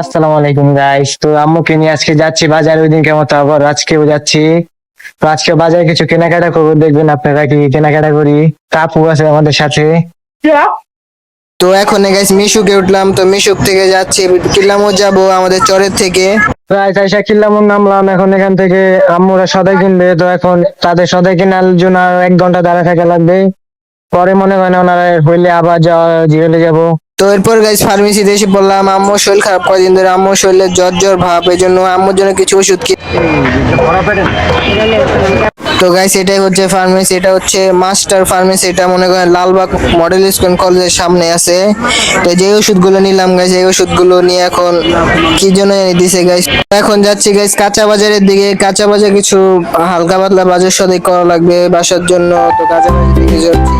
আসসালামু আলাইকুম গাইস। তো আম্মুকে নিয়ে আজকে যাচ্ছি বাজারে, ওই দিনকে মতো আবার আজকেও যাচ্ছি। তো আজকে বাজারে কিছু কেনাকাটা করবো, দেখবেন আপনারা কি কেনাকাটা করি। আপু আছে আমাদের সাথে। তো এখন গাইস মিশুকে উঠলাম, তো মিশুক থেকে যাচ্ছি কিল্লামও যাব আমাদের চরের থেকে। প্রায় চাইশা কিল্লামও নামলাম, এখন এখান থেকে আম্মুরা সদাই কিনবে। তো এখন তাদের সদাই কেনার জন্য আর 1 ঘন্টা দাঁড়া থাকা লাগবে। পরে মনে হয় না ওনারা হইলে আবার যাওয়া জিরেলে যাব। তো এরপর গাইস ফার্মেসিতে এসে বললাম, আম্মুর শরীর খারাপ, কয়েকদিন ধরে আম্মুর শরীরে জ্বর জ্বর ভাব, এই জন্য আম্মুর জন্য কিছু ওষুধ তো গাইস এটাই হচ্ছে ফার্মেসি, এটা হচ্ছে মাস্টার ফার্মেসি, এটা মনে করেন লালবাগ মডেল স্কুল কলেজের সামনে আছে। তো যে ওষুধগুলো নিলাম গাইস, এই ওষুধগুলো নিয়ে এখন কি জন্য দিছে গাইস, এখন যাচ্ছি গাইস কাঁচা বাজারের দিকে। কাঁচা বাজার কিছু হালকা পাতলা বাজার সদাই করা লাগবে বাসার জন্য, তো কাঁচা বাজারের দিকে যাচ্ছি।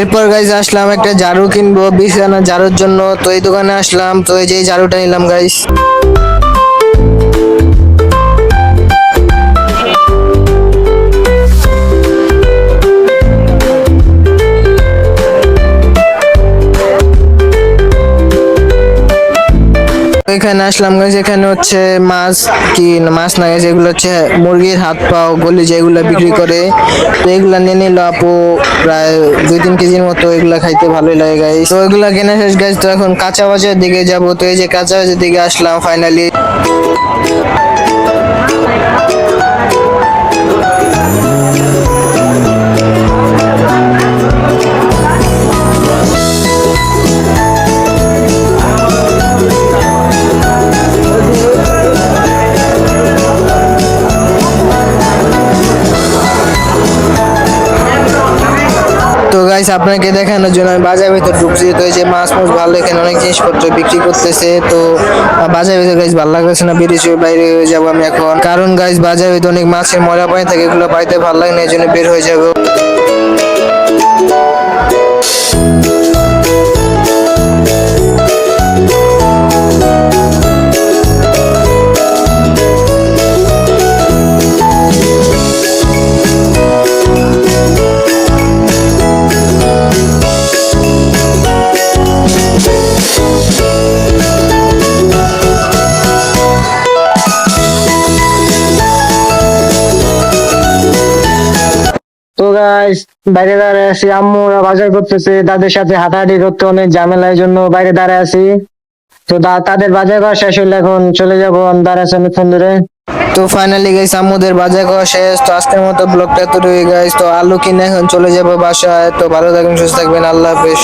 এরপর গাইজ আসলাম একটা ঝাড়ু কিনবো বিছানা ঝাড়ুর জন্য, তো এই দোকানে আসলাম। তো এই যে ঝাড়ুটা নিলাম গাইজ। এখানে আসলাম গাইজ, এখানে হচ্ছে মাছ, কি মাছ না গাইজ, এগুলো হচ্ছে মুরগির হাত পাও গলি যেগুলো বিক্রি করে। তো এগুলা নিয়ে নিল আপু, প্রায় 2-3 কেজির মতো। এগুলা খাইতে ভালোই লাগে গাইজ। তো এগুলা কেনা শেষ গাইজ, তো এখন কাঁচা বাজারের দিকে যাব। তো এই যে কাঁচা বাজারের দিকে আসলাম ফাইনালি। তো গাইস আপনাকে দেখানোর জন্য আমি বাজারের ভিতর ঢুকছি। তো এই যে মাছ মাছ ভালো, এখানে অনেক জিনিসপত্র বিক্রি করতেছে। তো বাজারের ভিতরে গাইস ভালো লাগতেছে না, বেরিয়ে বাইরে হয়ে যাবো আমি এখন, কারণ গাইস বাজারের ভিতরে অনেক মাছের ময়লা পানি থাকে, এগুলো পাইতে ভালো লাগে না, এই জন্য বের হয়ে যাবো। তো গাইস বাইরে দাঁড়ায় আছি, আম্মুরা বাজার করতেছে, তাদের সাথে হাঁটাহাঁটি করতে অনেক ঝামেলা, এই জন্য বাইরে দাঁড়ায় আছি। তো তাদের বাজার করা শেষ হলে এখন চলে যাবো, আমি দাঁড়ায় আছি অনেকক্ষণ ধরে। তো ফাইনালি গাইস আম্মুদের বাজার করা শেষ। তো আজকের মতো ব্লগটা এতটুকুই গাইস। তো আলু কিনে এখন চলে যাবো বাসায়। তো ভালো থাকবেন, সুস্থ থাকবেন, আল্লাহ হাফেজ।